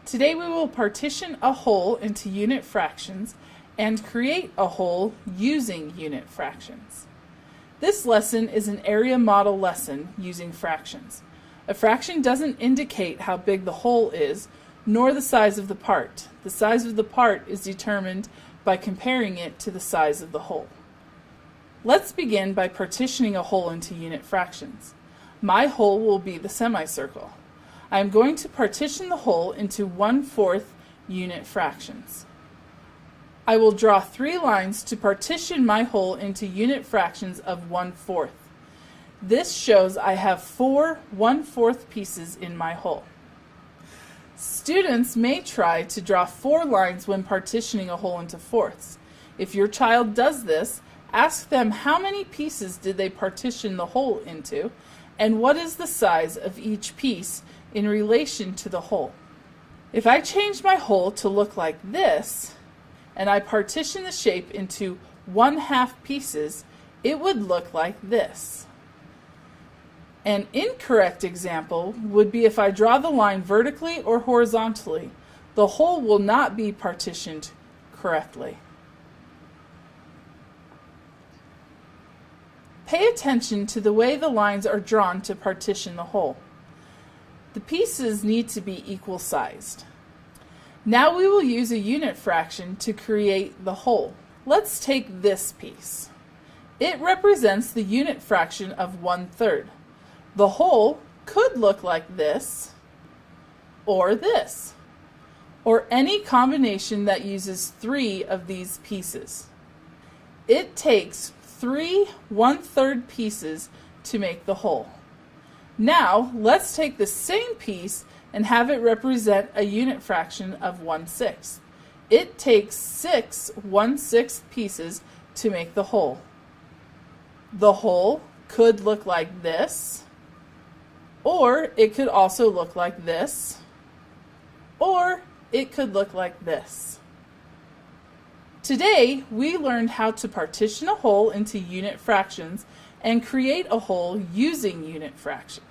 Today we will partition a whole into unit fractions and create a whole using unit fractions. This lesson is an area model lesson using fractions. A fraction doesn't indicate how big the whole is, nor the size of the part. The size of the part is determined by comparing it to the size of the whole. Let's begin by partitioning a whole into unit fractions. My whole will be the semicircle. I am going to partition the whole into 1/4 unit fractions. I will draw 3 lines to partition my whole into unit fractions of 1/4. This shows I have 4 1/4 pieces in my whole. Students may try to draw 4 lines when partitioning a whole into fourths. If your child does this, ask them how many pieces did they partition the whole into, and what is the size of each piece in relation to the whole. If I change my whole to look like this, and I partition the shape into 1/2 pieces, it would look like this. An incorrect example would be if I draw the line vertically or horizontally. The whole will not be partitioned correctly. Pay attention to the way the lines are drawn to partition the whole. The pieces need to be equal sized. Now we will use a unit fraction to create the whole. Let's take this piece. It represents the unit fraction of 1/3. The whole could look like this, or any combination that uses 3 of these pieces. It takes 3 1/3 pieces to make the whole. Now let's take the same piece and have it represent a unit fraction of 1/6. It takes 6 1/6 pieces to make the whole. The whole could look like this, or it could also look like this, or it could look like this. Today we learned how to partition a whole into unit fractions and create a whole using unit fractions.